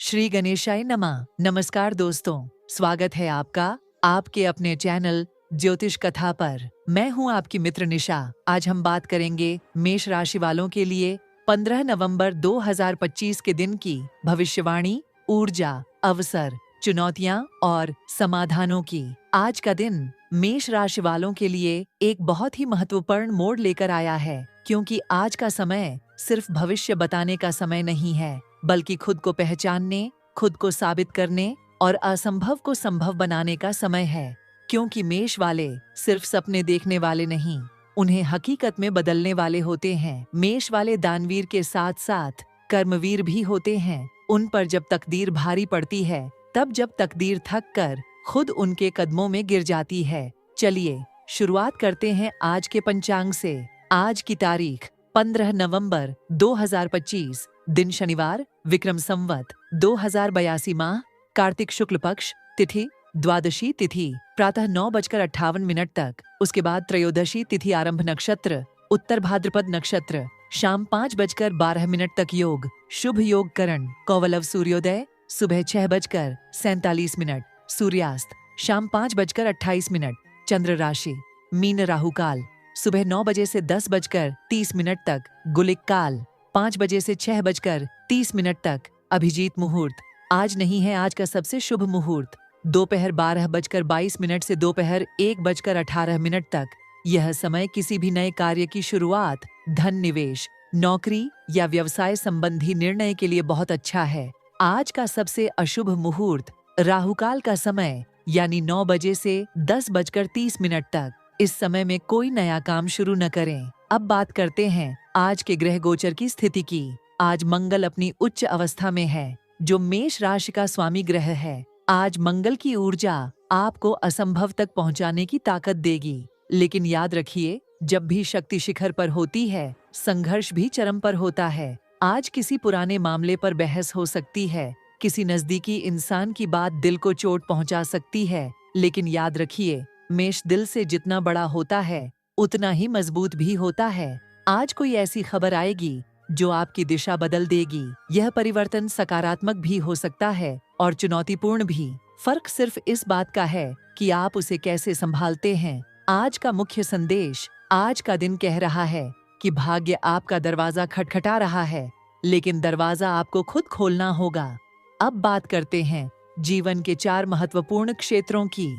श्री गणेशाय नमः। नमस्कार दोस्तों, स्वागत है आपका आपके अपने चैनल ज्योतिष कथा पर। मैं हूं आपकी मित्र निशा। आज हम बात करेंगे मेष राशि वालों के लिए 15 नवंबर 2025 के दिन की भविष्यवाणी, ऊर्जा, अवसर, चुनौतियां और समाधानों की। आज का दिन मेष राशि वालों के लिए एक बहुत ही महत्वपूर्ण मोड़ लेकर आया है, क्योंकि आज का समय सिर्फ भविष्य बताने का समय नहीं है, बल्कि खुद को पहचानने, खुद को साबित करने और असंभव को संभव बनाने का समय है। क्योंकि मेष वाले सिर्फ सपने देखने वाले नहीं, उन्हें हकीकत में बदलने वाले होते हैं। मेष वाले दानवीर के साथ साथ कर्मवीर भी होते हैं। उन पर जब तकदीर भारी पड़ती है, तब जब तकदीर थक कर खुद उनके कदमों में गिर जाती है। चलिए शुरुआत करते हैं आज के पंचांग से। आज की तारीख 15 नवंबर 2025, दिन शनिवार, विक्रम संवत 2082 माह, कार्तिक शुक्ल पक्ष, तिथि द्वादशी तिथि प्रातः 9:58 तक। उसके बाद त्रयोदशी तिथि आरंभ नक्षत्र उत्तर भाद्रपद नक्षत्र शाम 5:12 तक। योग शुभ योग करण कौवलव सूर्योदय सुबह 6:47 सूर्यास्त शाम 5:28। चंद्र राशि मीन, राहु काल सुबह 9 बजे से 10:30 तक, गुलिक काल 5 बजे से 6:30 तक। अभिजीत मुहूर्त आज नहीं है। आज का सबसे शुभ मुहूर्त दोपहर 12:22 से दोपहर 1:18 तक। यह समय किसी भी नए कार्य की शुरुआत, धन निवेश, नौकरी या व्यवसाय संबंधी निर्णय के लिए बहुत अच्छा है। आज का सबसे अशुभ मुहूर्त राहुकाल का समय यानी 9 बजे से 10:30 तक। इस समय में कोई नया काम शुरू न करें। अब बात करते हैं आज के ग्रह गोचर की स्थिति की। आज मंगल अपनी उच्च अवस्था में है, जो मेष राशि का स्वामी ग्रह है। आज मंगल की ऊर्जा आपको असंभव तक पहुंचाने की ताकत देगी। लेकिन याद रखिए, जब भी शक्ति शिखर पर होती है, संघर्ष भी चरम पर होता है। आज किसी पुराने मामले पर बहस हो सकती है। किसी नजदीकी इंसान की बात दिल को चोट पहुंचा सकती है। लेकिन याद रखिए, मेष दिल से जितना बड़ा होता है, उतना ही मजबूत भी होता है। आज कोई ऐसी खबर आएगी जो आपकी दिशा बदल देगी। यह परिवर्तन सकारात्मक भी हो सकता है और चुनौतीपूर्ण भी। फर्क सिर्फ इस बात का है कि आप उसे कैसे संभालते हैं। आज का मुख्य संदेश, आज का दिन कह रहा है कि भाग्य आपका दरवाजा खटखटा रहा है, लेकिन दरवाजा आपको खुद खोलना होगा। अब बात करते हैं जीवन के 4 महत्वपूर्ण क्षेत्रों की।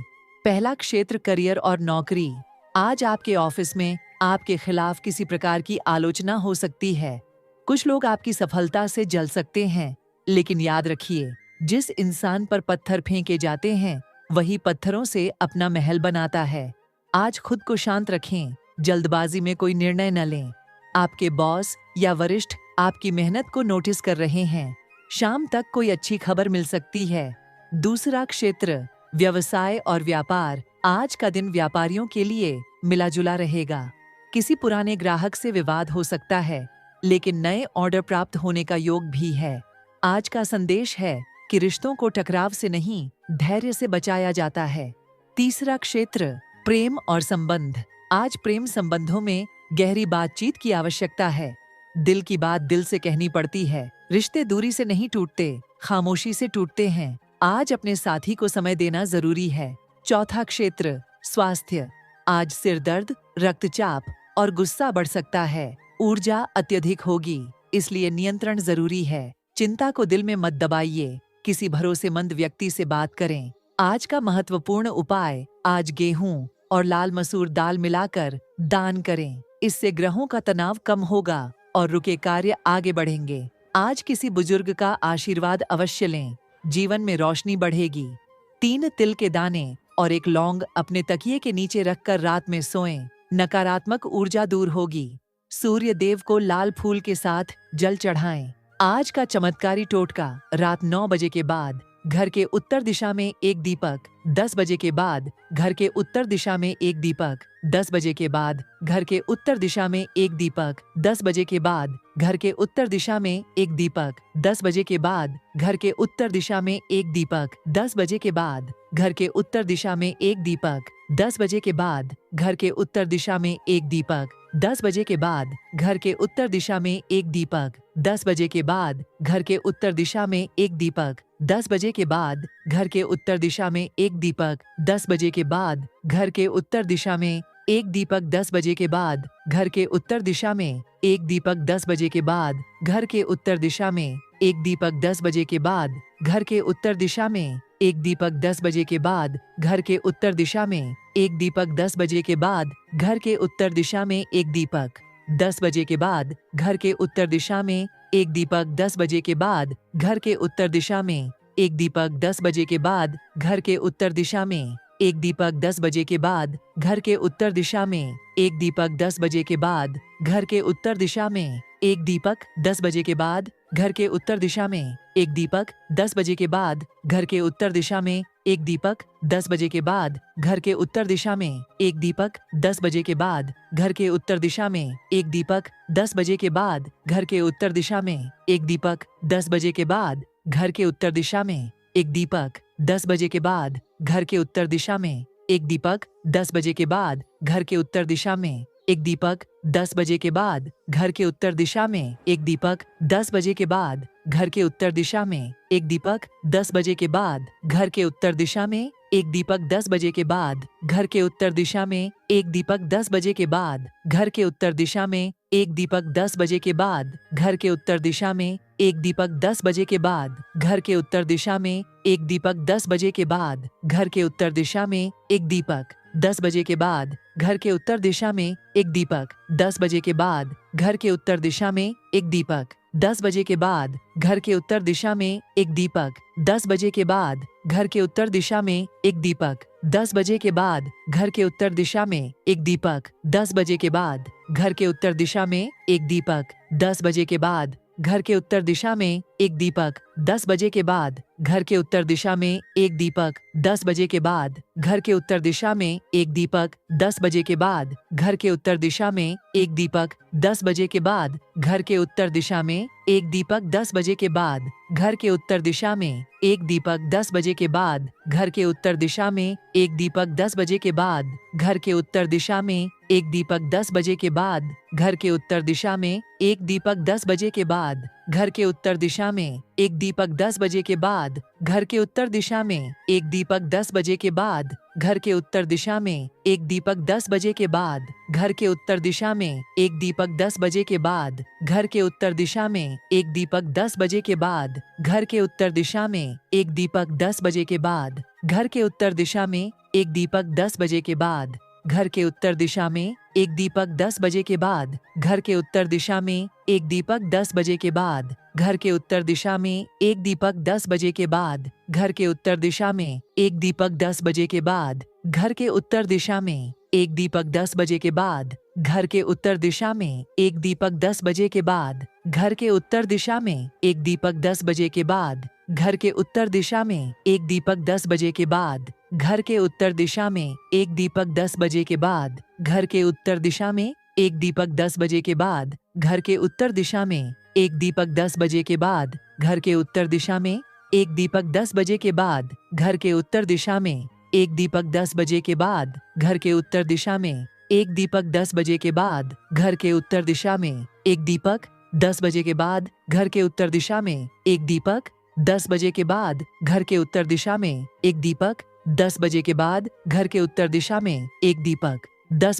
पहला क्षेत्र करियर और नौकरी। आज आपके ऑफिस में आपके खिलाफ किसी प्रकार की आलोचना हो सकती है। कुछ लोग आपकी सफलता से जल सकते हैं, लेकिन याद रखिए, जिस इंसान पर पत्थर फेंके जाते हैं, वही पत्थरों से अपना महल बनाता है। आज खुद को शांत रखें, जल्दबाजी में कोई निर्णय न लें। आपके बॉस या वरिष्ठ आपकी मेहनत को नोटिस कर रहे हैं। शाम तक कोई अच्छी खबर मिल सकती है। दूसरा क्षेत्र व्यवसाय और व्यापार। आज का दिन व्यापारियों के लिए मिला जुला रहेगा। किसी पुराने ग्राहक से विवाद हो सकता है, लेकिन नए ऑर्डर प्राप्त होने का योग भी है। आज का संदेश है कि रिश्तों को टकराव से नहीं, धैर्य से बचाया जाता है। तीसरा क्षेत्र प्रेम और संबंध। आज प्रेम संबंधों में गहरी बातचीत की आवश्यकता है। दिल की बात दिल से कहनी पड़ती है। रिश्ते दूरी से नहीं टूटते, खामोशी से टूटते हैं। आज अपने साथी को समय देना जरूरी है। चौथा क्षेत्र स्वास्थ्य। आज सिर दर्द, रक्तचाप और गुस्सा बढ़ सकता है। ऊर्जा अत्यधिक होगी, इसलिए नियंत्रण जरूरी है। चिंता को दिल में मत दबाइए। किसी भरोसेमंद व्यक्ति से बात करें। आज का महत्वपूर्ण उपाय, आज गेहूं और लाल मसूर दाल मिलाकर दान करें। इससे ग्रहों का तनाव कम होगा और रुके कार्य आगे बढ़ेंगे। आज किसी बुजुर्ग का आशीर्वाद अवश्य लें, जीवन में रोशनी बढ़ेगी। 3 तिल के दाने और 1 लौंग अपने तकिए के नीचे रखकर रात में सोएं, नकारात्मक ऊर्जा दूर होगी। सूर्य देव को लाल फूल के साथ जल चढ़ाएं। आज का चमत्कारी टोटका, रात 9 बजे के बाद घर के उत्तर दिशा में 1 दीपक, 10 बजे के बाद घर के उत्तर दिशा में 1 दीपक, 10 बजे के बाद घर के उत्तर दिशा में 1 दीपक, 10 बजे के बाद घर के उत्तर दिशा में 1 दीपक, 10 बजे के बाद घर के उत्तर दिशा में 1 दीपक, 10 बजे के बाद घर के उत्तर दिशा में 1 दीपक, 10 बजे के बाद घर के उत्तर दिशा में 1 दीपक, 10 बजे के बाद घर के उत्तर दिशा में 1 दीपक, 10 बजे के बाद घर के उत्तर दिशा में एक दीपक। 10 बजे के बाद घर के उत्तर दिशा में एक दीपक। 10 बजे के बाद घर के उत्तर दिशा में एक दीपक। 10 बजे के बाद घर के उत्तर दिशा में एक दीपक। 10 बजे के बाद घर के उत्तर दिशा में एक दीपक। 10 बजे के बाद घर के उत्तर दिशा में एक दीपक। 10 बजे के बाद घर के उत्तर दिशा में एक दीपक। 10 बजे के बाद घर के उत्तर दिशा में एक दीपक। 10 बजे के बाद घर के उत्तर दिशा में एक दीपक। 10 बजे के बाद घर के उत्तर दिशा में एक दीपक। 10 बजे के बाद घर के उत्तर दिशा में एक दीपक। 10 बजे के बाद घर के उत्तर दिशा में एक दीपक। 10 बजे के बाद घर के उत्तर दिशा में एक दीपक। 10 बजे के बाद घर के उत्तर दिशा में एक दीपक। 10 बजे के बाद घर के उत्तर दिशा में एक दीपक। 10 बजे के बाद घर के उत्तर दिशा में एक दीपक। 10 बजे के बाद घर के उत्तर दिशा में एक दीपक। 10 बजे के बाद घर के उत्तर दिशा में एक दीपक। 10 बजे के बाद घर के उत्तर दिशा में एक दीपक। 10 बजे के बाद घर के उत्तर दिशा में एक दीपक। 10 बजे के बाद घर के उत्तर दिशा में एक दीपक। 10 बजे के बाद घर के उत्तर दिशा में एक दीपक। 10 बजे के बाद घर के उत्तर दिशा में एक दीपक। 10 बजे के बाद घर के उत्तर दिशा में एक दीपक। 10 बजे के बाद घर के उत्तर दिशा में एक दीपक। 10 बजे के बाद घर के उत्तर दिशा में एक दीपक। 10 बजे के बाद घर के उत्तर दिशा में एक दीपक। 10 बजे के बाद घर के उत्तर दिशा में एक दीपक। 10 बजे के बाद घर के उत्तर दिशा में एक दीपक। 10 बजे के बाद घर के उत्तर दिशा में एक दीपक। 10 बजे के बाद घर के उत्तर दिशा में एक दीपक। 10 बजे के बाद घर के उत्तर दिशा में एक दीपक। 10 बजे के बाद घर के उत्तर दिशा में एक दीपक। 10 बजे के बाद घर के उत्तर दिशा में एक दीपक। 10 बजे के बाद घर के उत्तर दिशा में एक दीपक। 10 बजे के बाद घर के उत्तर दिशा में एक दीपक। 10 बजे के बाद घर के उत्तर दिशा में एक दीपक। 10 बजे के बाद घर के उत्तर दिशा में एक दीपक। 10 बजे के बाद घर के उत्तर दिशा में एक दीपक। 10 बजे के बाद घर के उत्तर दिशा में एक दीपक। 10 बजे के बाद घर के उत्तर दिशा में एक दीपक। 10 बजे के बाद घर के उत्तर दिशा में एक दीपक। 10 बजे के बाद घर के उत्तर दिशा में एक दीपक। 10 बजे के बाद घर के उत्तर दिशा में एक दीपक। 10 बजे के बाद घर के उत्तर दिशा में एक दीपक। 10 बजे के बाद घर के उत्तर दिशा में एक दीपक। 10 बजे के बाद घर के उत्तर दिशा में एक दीपक। 10 बजे के बाद घर के उत्तर दिशा में एक दीपक। 10 बजे के बाद घर के उत्तर दिशा में एक दीपक। 10 बजे के बाद घर के उत्तर दिशा में एक दीपक। 10 बजे के बाद घर के उत्तर दिशा में एक दीपक। 10 बजे के बाद घर के उत्तर दिशा में एक दीपक। 10 बजे के बाद घर के उत्तर दिशा में एक दीपक। 10 बजे के बाद घर के उत्तर दिशा में एक दीपक। 10 बजे के बाद घर के उत्तर दिशा में एक दीपक। 10 बजे के बाद घर के उत्तर दिशा में एक दीपक। 10 बजे के बाद घर के उत्तर दिशा में एक दीपक। 10 बजे के बाद घर के उत्तर दिशा में एक दीपक। 10 बजे के बाद घर के उत्तर दिशा में एक दीपक। 10 बजे के बाद घर के उत्तर दिशा में एक दीपक। 10 बजे के बाद घर के उत्तर दिशा में एक दीपक। 10 बजे के बाद घर के उत्तर दिशा में एक दीपक। 10 बजे के बाद घर के उत्तर दिशा में एक दीपक। 10 बजे के बाद घर के उत्तर दिशा में एक दीपक। 10 बजे के बाद घर के उत्तर दिशा में एक दीपक। 10 बजे के बाद घर के उत्तर दिशा में एक दीपक। 10 बजे के बाद घर के उत्तर दिशा में एक दीपक। 10 बजे के बाद घर के उत्तर दिशा में एक दीपक। 10 बजे के बाद घर के उत्तर दिशा में एक दीपक। 10 बजे के बाद घर के उत्तर दिशा में एक दीपक। 10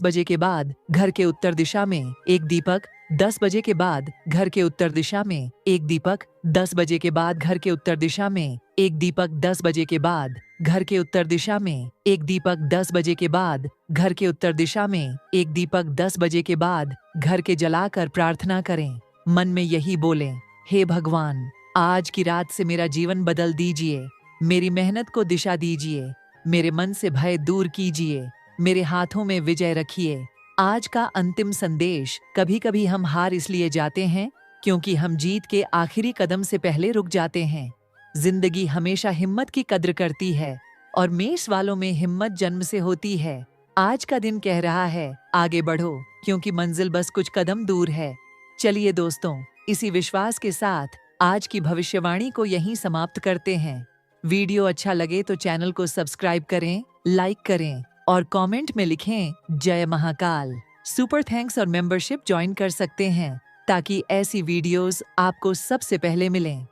बजे के बाद घर के उत्तर दिशा में एक दीपक। 10 बजे के बाद घर के उत्तर दिशा में एक दीपक। 10 बजे के बाद घर के उत्तर दिशा में एक दीपक। 10 बजे के बाद घर के उत्तर दिशा में एक दीपक। 10 बजे के बाद घर के जलाकर प्रार्थना करें। मन में यही बोलें, हे भगवान, आज की रात से मेरा जीवन बदल दीजिए, मेरी मेहनत को दिशा दीजिए, मेरे मन से भय दूर कीजिए, मेरे हाथों में विजय रखिए। आज का अंतिम संदेश, कभी कभी हम हार इसलिए जाते हैं क्योंकि हम जीत के आखिरी कदम से पहले रुक जाते हैं। जिंदगी हमेशा हिम्मत की कद्र करती है और मेष वालों में हिम्मत जन्म से होती है। आज का दिन कह रहा है, आगे बढ़ो क्योंकि मंजिल बस कुछ कदम दूर है। चलिए दोस्तों, इसी विश्वास के साथ आज की भविष्यवाणी को यहीं समाप्त करते हैं। वीडियो अच्छा लगे तो चैनल को सब्सक्राइब करें, लाइक करें और कमेंट में लिखें जय महाकाल। सुपर थैंक्स और मेंबरशिप ज्वाइन कर सकते हैं। ताकि ऐसी वीडियोस आपको सबसे पहले मिलें।